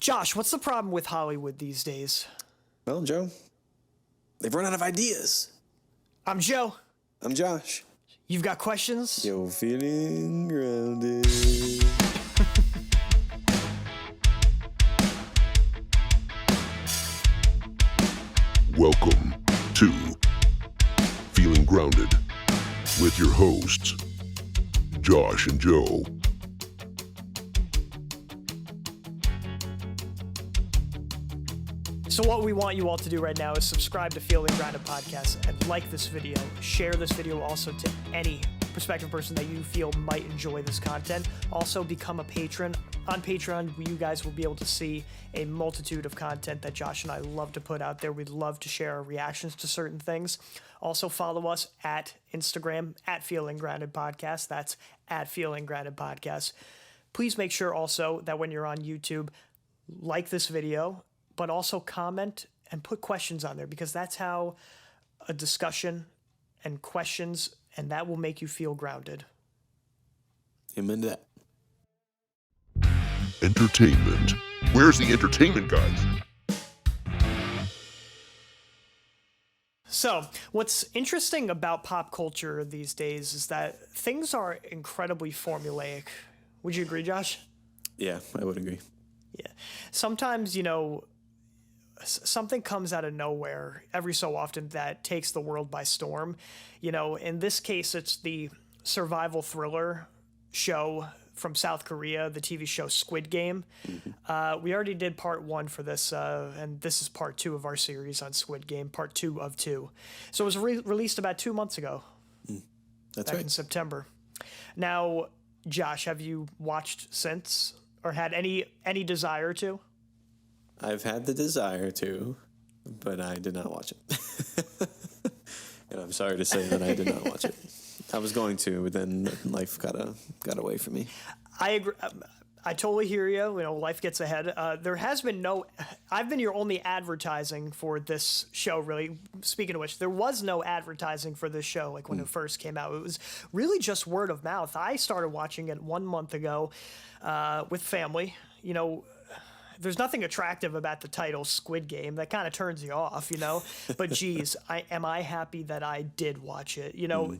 Josh, what's the problem with Hollywood these days? Well, Joe, they've run out of ideas. I'm Joe. I'm Josh. You've got questions? You're feeling grounded. Welcome to Feeling Grounded with your hosts, Josh and Joe. So what we want you all to do right now is subscribe to Feeling Grounded Podcast and like this video. Share this video also to any prospective person that you feel might enjoy this content. Also become a patron. On Patreon, you guys will be able to see a multitude of content that Josh and I love to put out there. We'd love to share our reactions to certain things. Also follow us at Instagram at Feeling Grounded Podcast. That's at Feeling Grounded Podcast. Please make sure also that when you're on YouTube, like this video, but also comment and put questions on there, because that's how a discussion and questions, and that will make you feel grounded. Amen to that. Entertainment. Where's the entertainment, guys? So, what's interesting about pop culture these days is that things are incredibly formulaic. Would you agree, Josh? Yeah, I would agree. Yeah. Sometimes, something comes out of nowhere every so often that takes the world by storm. In this case, it's the survival thriller show from South Korea, the TV show Squid Game. Mm-hmm. We already did part 1 for this, and this is part 2 of our series on Squid Game, part 2 of 2. So it was released about 2 months ago. That's back right. in September. Now, Josh, have you watched since or had any desire to? I've had the desire to, but I did not watch it. And I'm sorry to say that I did not watch it. I was going to, but then life got away from me. I agree. I totally hear you. Life gets ahead. There has been I've been your only advertising for this show, really. Speaking of which, there was no advertising for this show, like when it first came out. It was really just word of mouth. I started watching it 1 month ago with family. There's nothing attractive about the title Squid Game. That kind of turns you off, But geez, am I happy that I did watch it.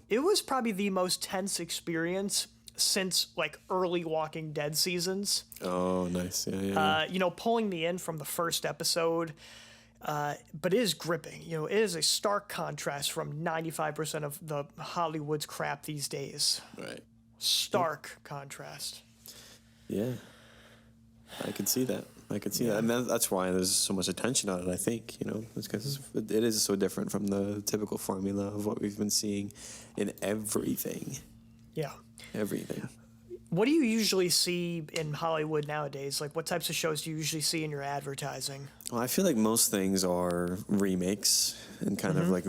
It was probably the most tense experience since like early Walking Dead seasons. Oh, nice. Yeah. Pulling me in from the first episode. But it is gripping. It is a stark contrast from 95% of the Hollywood's crap these days. Right. Stark contrast. Yeah. I can see that. That. And that's why there's so much attention on it, I think, it's because it is so different from the typical formula of what we've been seeing in everything. Yeah. Everything. What do you usually see in Hollywood nowadays? Like, what types of shows do you usually see in your advertising? Well, I feel like most things are remakes and kind of like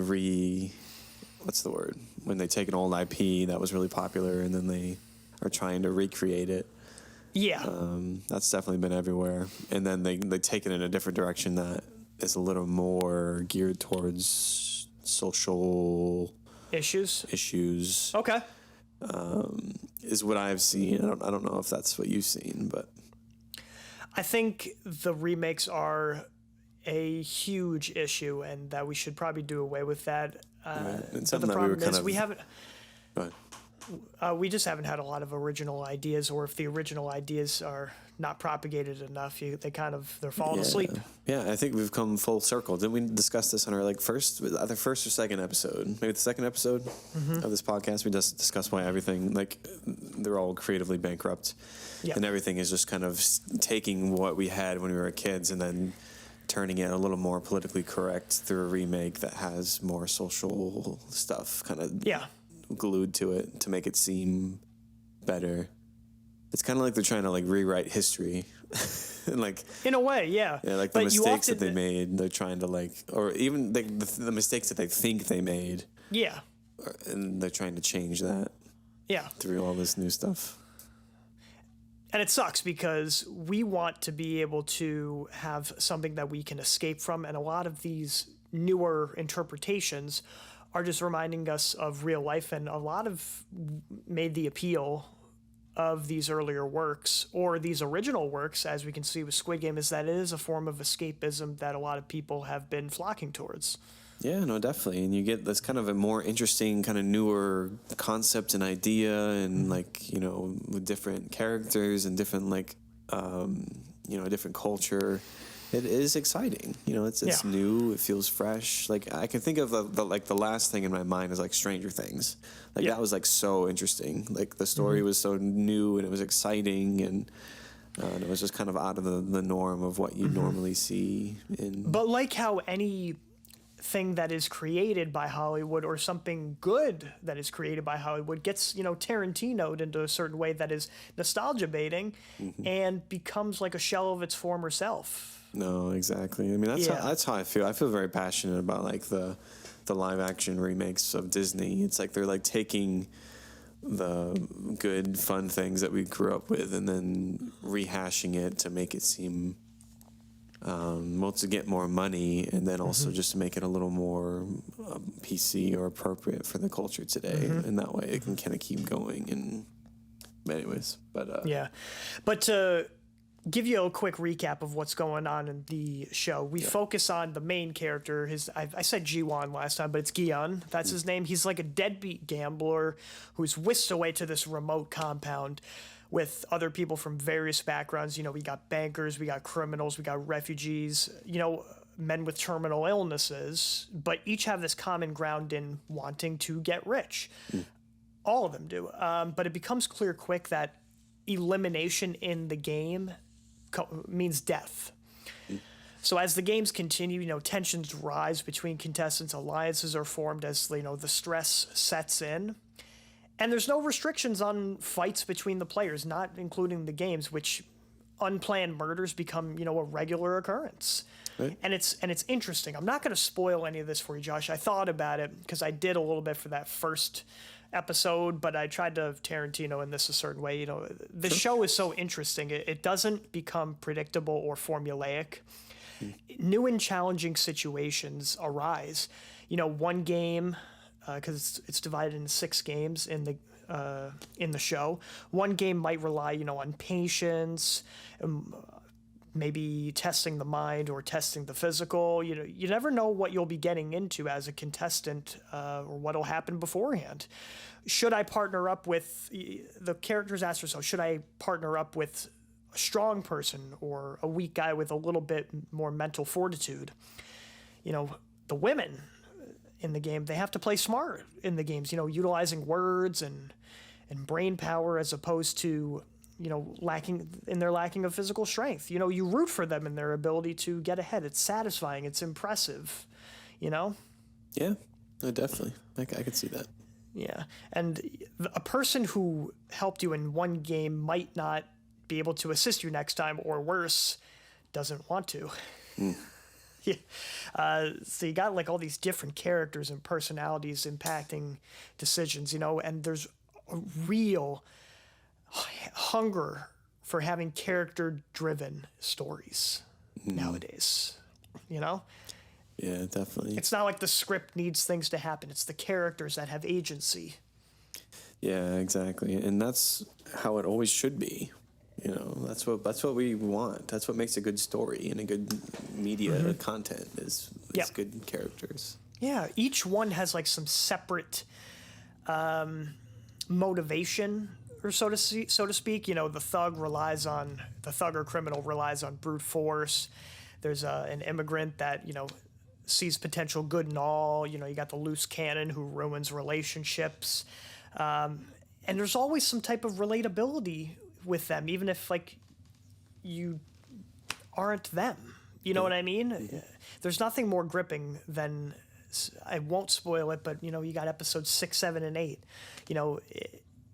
what's the word? When they take an old IP that was really popular and then they are trying to recreate it. Yeah. That's definitely been everywhere. And then they take it in a different direction that is a little more geared towards social issues. Okay. Is what I've seen. I don't know if that's what you've seen, but I think the remakes are a huge issue and that we should probably do away with that. Right. And but the problem is we haven't... Go ahead. We just haven't had a lot of original ideas, or if the original ideas are not propagated enough, they're falling asleep. Yeah, I think we've come full circle. Didn't we discuss this on our first or second episode? Maybe the second episode of this podcast. We just discussed why everything they're all creatively bankrupt, and everything is just kind of taking what we had when we were kids and then turning it a little more politically correct through a remake that has more social stuff, kind of glued to it to make it seem better. It's kind of like they're trying to rewrite history. And in a way, yeah. Yeah, the but mistakes that they made, they're trying to or even the mistakes that they think they made. Yeah. And they're trying to change that. Yeah. Through all this new stuff. And it sucks because we want to be able to have something that we can escape from, and a lot of these newer interpretations are just reminding us of real life, and a lot of made the appeal of these earlier works or these original works, as we can see with Squid Game, is that it is a form of escapism that a lot of people have been flocking towards. Yeah, no, definitely. And you get this kind of a more interesting, kind of newer concept and idea, and like, you know, with different characters and different, like, you know, a different culture. It is exciting. You know, it's new. It feels fresh. Like, I can think of the last thing in my mind is like Stranger Things. Like, that was like so interesting. Like, the story was so new and it was exciting, and it was just kind of out of the norm of what you normally see in. But like how any thing that is created by Hollywood, or something good that is created by Hollywood, gets, you know, Tarantino'd into a certain way that is nostalgia baiting and becomes like a shell of its former self. No, exactly. I mean, that's how I feel. I feel very passionate about like the live action remakes of Disney. It's like they're like taking the good, fun things that we grew up with and then rehashing it to make it seem well, to get more money, and then also just to make it a little more PC or appropriate for the culture today. And that way it can kind of keep going. And anyways, but yeah. But to give you a quick recap of what's going on in the show, we focus on the main character. I said Jiwon last time, but it's Gion. That's his name. He's like a deadbeat gambler who's whisked away to this remote compound with other people from various backgrounds. You know, we got bankers, we got criminals, we got refugees, you know, men with terminal illnesses, but each have this common ground in wanting to get rich. All of them do. But it becomes clear quick that elimination in the game means death. So as the games continue, you know, tensions rise between contestants, alliances are formed as, you know, the stress sets in. And there's no restrictions on fights between the players, not including the games, which unplanned murders become, you know, a regular occurrence. Right. And it's interesting. I'm not going to spoil any of this for you, Josh. I thought about it because I did a little bit for that first episode, but I tried to Tarantino in this a certain way. You know, the show is so interesting. It doesn't become predictable or formulaic. New and challenging situations arise. You know, one game, because it's divided into 6 games in the show. One game might rely, you know, on patience, maybe testing the mind or testing the physical. You know, you never know what you'll be getting into as a contestant, or what'll happen beforehand. Should I partner up with the characters? Ask yourself, should I partner up with a strong person or a weak guy with a little bit more mental fortitude? You know, the women in the game, they have to play smart in the games, you know, utilizing words and brain power as opposed to, you know, lacking of physical strength. You know, you root for them in their ability to get ahead. It's satisfying. It's impressive, you know? Yeah, no, definitely. I could see that. Yeah. And a person who helped you in one game might not be able to assist you next time, or worse, doesn't want to. Yeah. So you got like all these different characters and personalities impacting decisions, you know, and there's a real hunger for having character-driven stories nowadays, you know? Yeah, definitely. It's not like the script needs things to happen. It's the characters that have agency. Yeah, exactly. And that's how it always should be. You know, that's what we want. That's what makes a good story and a good media content is good characters. Yeah, each one has like some separate motivation, or so to speak. You know, the thug or criminal relies on brute force. There's an immigrant that, you know, sees potential good in all. You know, you got the loose cannon who ruins relationships. And there's always some type of relatability with them, even if like you aren't them. You know what I mean? There's nothing more gripping than, I won't spoil it, but you know, you got episodes 6, 7, and 8. You know,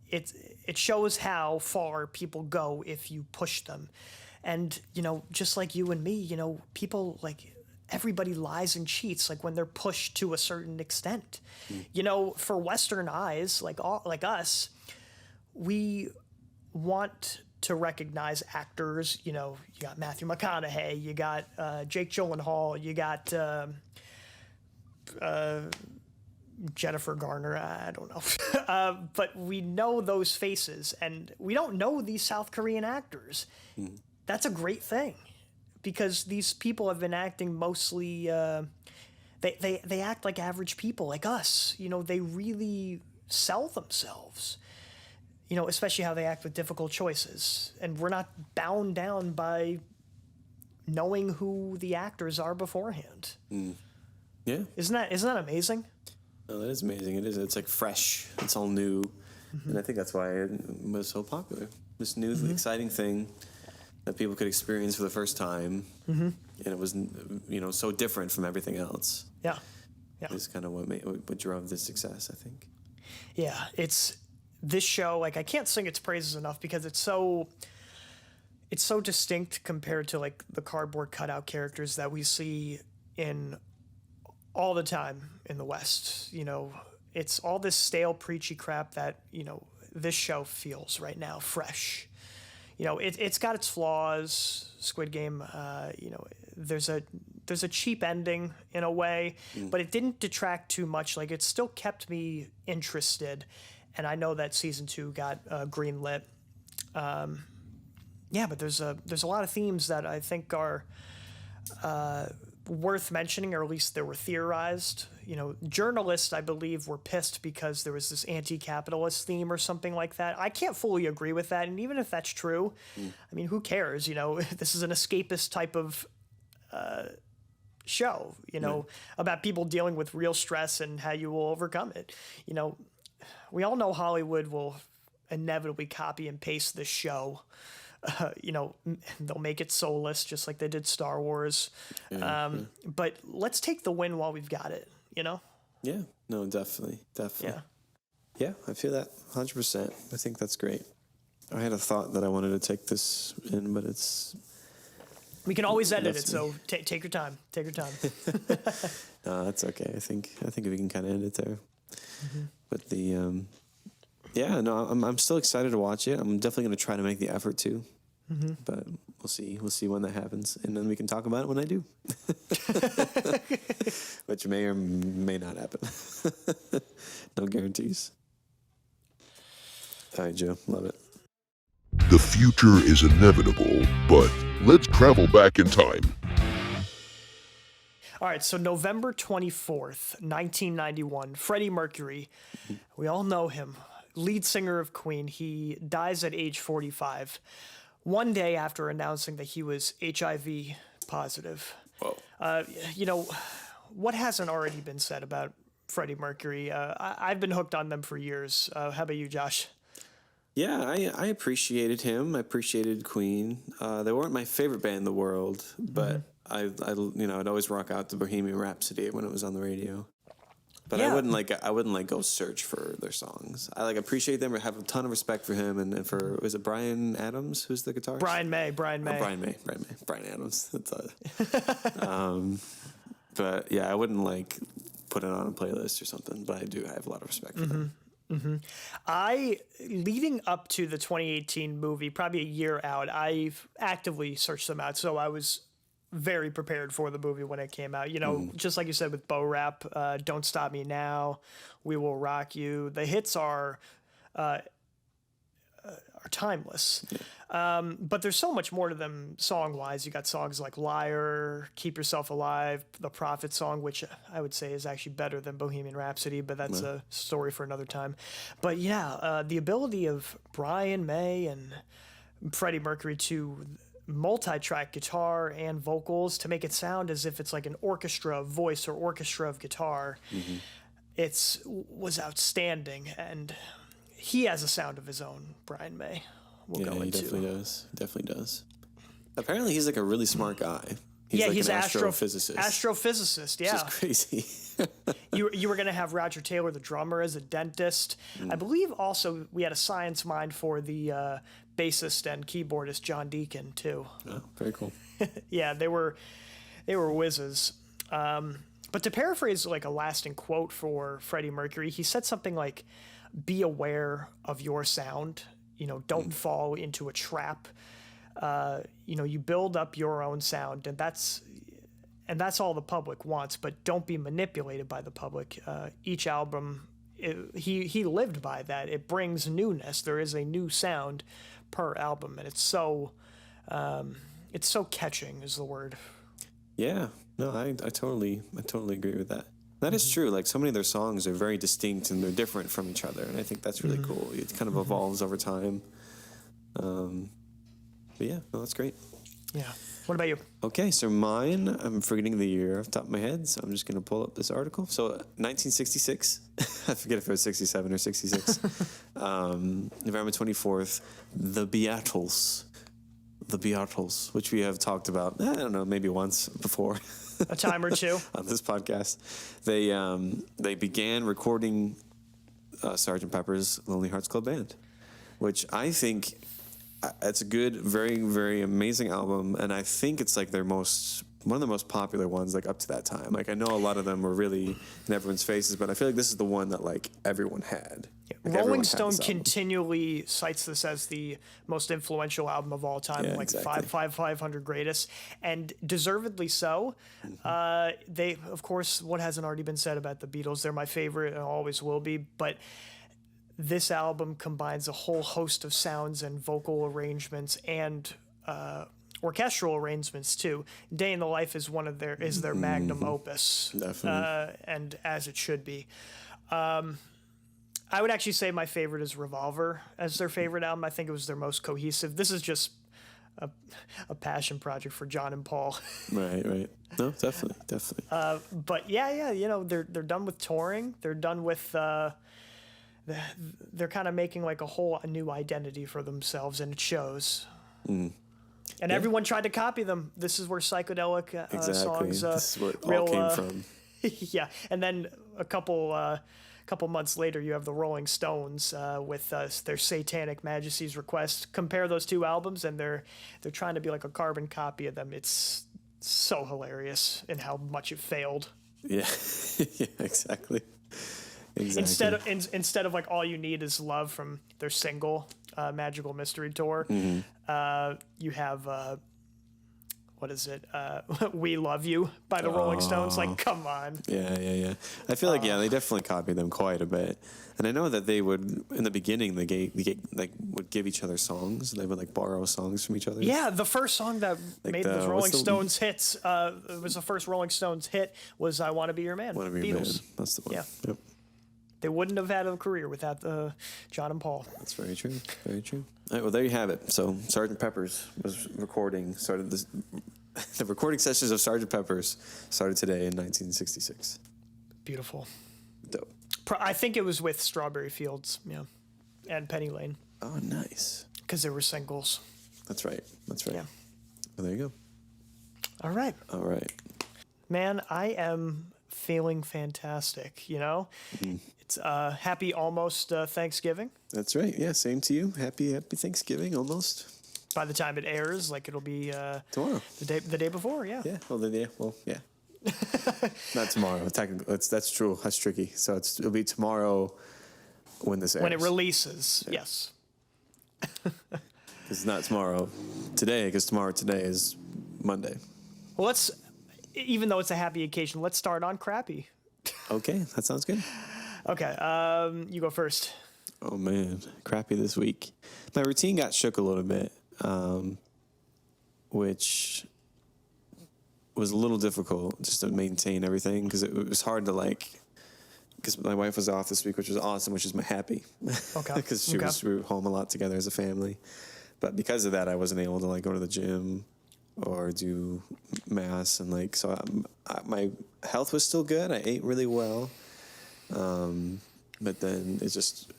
it shows how far people go if you push them. And, you know, just like you and me, you know, people like, everybody lies and cheats like when they're pushed to a certain extent. You know, for Western eyes, like us, we want to recognize actors. You know, you got Matthew McConaughey, you got Jake Gyllenhaal, you got Jennifer Garner, I don't know. But we know those faces, and we don't know these South Korean actors. That's a great thing, because these people have been acting mostly, they act like average people, like us. You know, they really sell themselves, you know, especially how they act with difficult choices. And we're not bound down by knowing who the actors are beforehand. Yeah. Isn't that amazing? No, that is amazing. It is. It's like fresh. It's all new. And I think that's why it was so popular. This new, exciting thing that people could experience for the first time. And it was, you know, so different from everything else. Yeah. Is kind of what drove this success, I think. Yeah, it's this show, like, I can't sing its praises enough, because it's so distinct compared to, like, the cardboard cutout characters that we see in all the time in the West. You know, it's all this stale, preachy crap that, you know, this show feels right now fresh. You know, it's got its flaws. Squid Game, you know, there's a cheap ending in a way, but it didn't detract too much. Like, it still kept me interested, and I know that season 2 got greenlit. Yeah, but there's a lot of themes that I think are worth mentioning, or at least they were theorized. You know, journalists, I believe, were pissed because there was this anti-capitalist theme or something like that. I can't fully agree with that, and even if that's true, I mean, who cares? You know, this is an escapist type of show, you know, about people dealing with real stress and how you will overcome it. You know, we all know Hollywood will inevitably copy and paste this show. You know, they'll make it soulless, just like they did Star Wars. But let's take the win while we've got it, you know? Yeah, no, definitely. Yeah, I feel that 100%. I think that's great. I had a thought that I wanted to take this in, but it's... We can always edit it, so take your time. Take your time. No, that's okay. I think we can kind of end it there. But the... Yeah, no, I'm still excited to watch it. I'm definitely going to try to make the effort to. But we'll see. We'll see when that happens, and then we can talk about it when I do. Which may or may not happen. No guarantees. All right, Joe. Love it. The future is inevitable, but let's travel back in time. All right, so November 24th, 1991, Freddie Mercury, we all know him, lead singer of Queen. He dies at age 45, one day after announcing that he was HIV positive. Whoa. You know, what hasn't already been said about Freddie Mercury? I've been hooked on them for years. How about you, Josh? Yeah, I appreciated him. I appreciated Queen. They weren't my favorite band in the world, but I'd always rock out to Bohemian Rhapsody when it was on the radio. But yeah. I wouldn't go search for their songs. I appreciate them. I have a ton of respect for him and for, was it Brian Adams who's the guitarist? Brian May. Brian Adams. But yeah, I wouldn't put it on a playlist or something. But I have a lot of respect for them. Leading up to the 2018 movie, probably a year out, I've actively searched them out. So I was very prepared for the movie when it came out. You know, just like you said with Bo Rap, Don't Stop Me Now, We Will Rock You. The hits are timeless. But there's so much more to them song-wise. You got songs like Liar, Keep Yourself Alive, the Prophet song, which I would say is actually better than Bohemian Rhapsody, but that's a story for another time. But yeah, the ability of Brian May and Freddie Mercury to multi-track guitar and vocals to make it sound as if it's like an orchestra of voice or orchestra of guitar, was outstanding. And he has a sound of his own, Brian May. He definitely does. Apparently, he's a really smart guy. He's an astrophysicist. Astrophysicist, yeah. Which is crazy. You were going to have Roger Taylor, the drummer, as a dentist. I believe also we had a science mind for the bassist and keyboardist John Deacon too. Oh, very cool. Yeah, they were whizzes. But to paraphrase a lasting quote for Freddie Mercury, he said something like, "Be aware of your sound. Don't fall into a trap. You build up your own sound," and and that's all the public wants. But don't be manipulated by the public. Each album, he lived by that. It brings newness. There is a new sound per album, and it's so catching is the word. Yeah, no, I totally agree with that. That is true. Like, so many of their songs are very distinct and they're different from each other, and I think that's really cool. It kind of evolves over time. But yeah, no, that's great. Yeah. What about you? Okay, so mine, I'm forgetting the year off the top of my head, so I'm just going to pull up this article. So 1966, I forget if it was 67 or 66, November 24th, the Beatles, which we have talked about, I don't know, maybe once before. A time or two. On this podcast. They began recording Sgt. Pepper's Lonely Hearts Club Band, which I think it's a good, very, very amazing album, and I think it's like one of the most popular ones, like, up to that time. Like, I know a lot of them were really in everyone's faces, but I feel like this is the one that, like, everyone had. Like, Rolling Stone continually cites this as the most influential album of all time, like exactly. 500 greatest, and deservedly so. They, of course, what hasn't already been said about the Beatles? They're my favorite and always will be, but this album combines a whole host of sounds and vocal arrangements and orchestral arrangements too. Day in the Life is their magnum opus, definitely, and as it should be. I would actually say my favorite is Revolver as their favorite album. I think it was their most cohesive. This is just a passion project for John and Paul. Right. No, definitely. But yeah, they're done with touring. They're done with. They're kind of making like a new identity for themselves, and it shows. And everyone tried to copy them. This is where psychedelic songs. This is where it all came from. Yeah, and then a couple months later, you have the Rolling Stones with their Satanic Majesty's Request. Compare those two albums, and they're trying to be like a carbon copy of them. It's so hilarious in how much it failed. Yeah, yeah, exactly. Instead of like All You Need Is Love from their single Magical Mystery Tour, you have what is it? We Love You by the Rolling Stones. Like, come on. Yeah. I feel like they definitely copied them quite a bit, and I know that they would in the beginning they would give each other songs. They would like borrow songs from each other. Yeah, the first song that made the Rolling Stones hits. It was the first Rolling Stones hit. Was I Want to Be Your Man? Want to Be Your Man. That's the one. Yeah. Yep. They wouldn't have had a career without John and Paul. That's very true. Very true. All right, well, there you have it. So Sgt. Pepper's the recording sessions of Sgt. Pepper's started today in 1966. Beautiful. Dope. I think it was with Strawberry Fields, yeah, and Penny Lane. Oh, nice. Because they were singles. That's right. Yeah. Well, there you go. All right. Man, I am feeling fantastic, It's happy almost Thanksgiving. That's right. Yeah, same to you. Happy Thanksgiving almost. By the time it airs, like it'll be tomorrow. The day before, yeah. Yeah. Yeah. Not tomorrow. Technically, that's true. That's tricky. So it'll be tomorrow when this airs. When it releases, yeah. Yes. It's not tomorrow. Today, because today is Monday. Well, even though it's a happy occasion, let's start on crappy. Okay, that sounds good. Okay, you go first. Oh man, crappy this week. My routine got shook a little bit, which was a little difficult just to maintain everything because it was hard to because my wife was off this week, which was awesome, which is my happy. Okay. Because we were home a lot together as a family. But because of that, I wasn't able to go to the gym or do mass, and so my health was still good. I ate really well, but then it just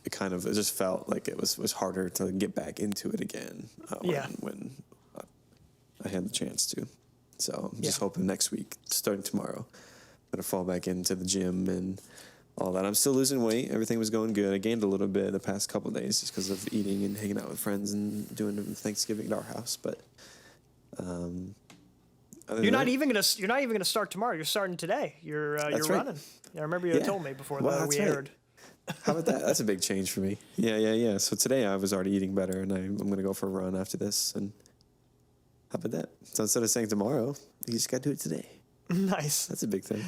felt like it was harder to get back into it again when I had the chance to. So I'm just hoping next week, starting tomorrow, I'm gonna fall back into the gym and all that. I'm still losing weight. Everything was going good. I gained a little bit the past couple of days just because of eating and hanging out with friends and doing Thanksgiving at our house, but. You're not even gonna start tomorrow. You're starting today. You're right. running. I remember you told me before we aired. How about that? That's a big change for me. Yeah. So today I was already eating better, and I'm gonna go for a run after this. And how about that? So instead of saying tomorrow, you just gotta do it today. Nice. That's a big thing.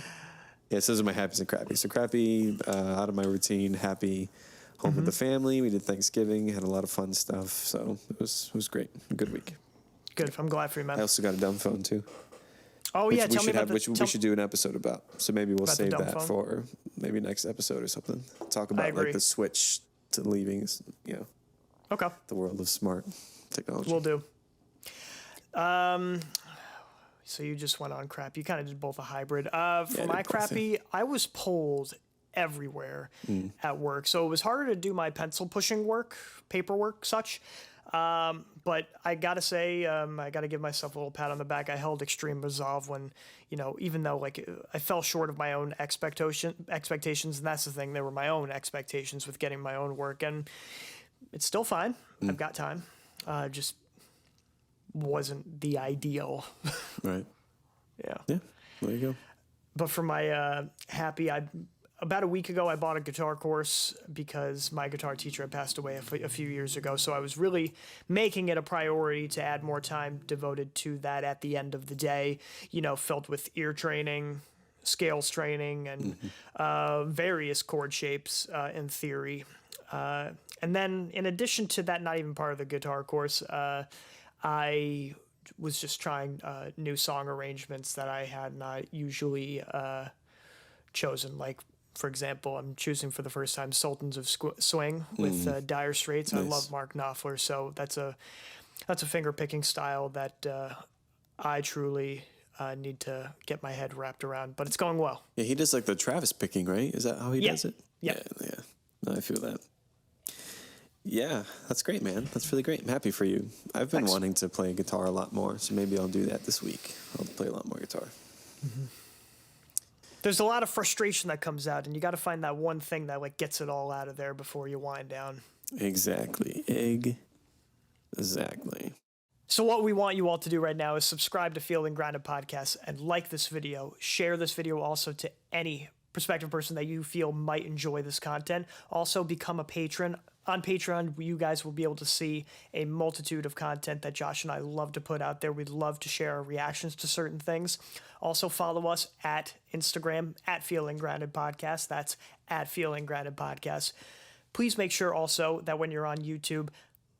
Yeah, so those are my happies and crappies. So crappy, out of my routine. Happy, home with the family. We did Thanksgiving, had a lot of fun stuff. So it was great. A good week. Good. I'm glad for you, man. I also got a dumb phone too. Oh, Which yeah. we Tell me should about have, the, which we should do an episode about. So maybe we'll About the save dumb that phone? for maybe next episode or something. Talk I about agree. like the switch to leaving, Okay. the world of smart technology. We'll do. So you just went on crap. You kind of did both a hybrid. For I did my both, crappy, I was pulled everywhere at work. So it was harder to do my pencil pushing work, paperwork, such. But I gotta say, I gotta give myself a little pat on the back. I held extreme resolve when, even though like I fell short of my own expectations, and that's the thing, they were my own expectations with getting my own work, and it's still fine. I've got time. Just wasn't the ideal. Right. Yeah. Yeah. There you go. But for my happy, about a week ago, I bought a guitar course because my guitar teacher had passed away a few years ago. So I was really making it a priority to add more time devoted to that at the end of the day, filled with ear training, scales training, and various chord shapes in theory. And then in addition to that, not even part of the guitar course, I was just trying new song arrangements that I had not usually chosen. Like, for example, I'm choosing for the first time Sultans of Swing with Dire Straits. Nice. I love Mark Knopfler, so that's a finger picking style that I truly need to get my head wrapped around. But it's going well. Yeah, he does like the Travis picking, right? Is that how he does it? Yeah. Yeah. No, I feel that. Yeah, that's great, man. That's really great. I'm happy for you. I've been Thanks. wanting to play guitar a lot more, so maybe I'll do that this week. I'll play a lot more guitar. There's a lot of frustration that comes out, and you got to find that one thing that like gets it all out of there before you wind down. Exactly. Exactly. So what we want you all to do right now is subscribe to Feeling Grounded Podcast and like this video. Share this video also to any prospective person that you feel might enjoy this content. Also become a patron. On Patreon, you guys will be able to see a multitude of content that Josh and I love to put out there. We'd love to share our reactions to certain things. Also follow us at Instagram at Feeling Grounded Podcast. That's at Feeling Grounded Podcast. Please make sure also that when you're on YouTube,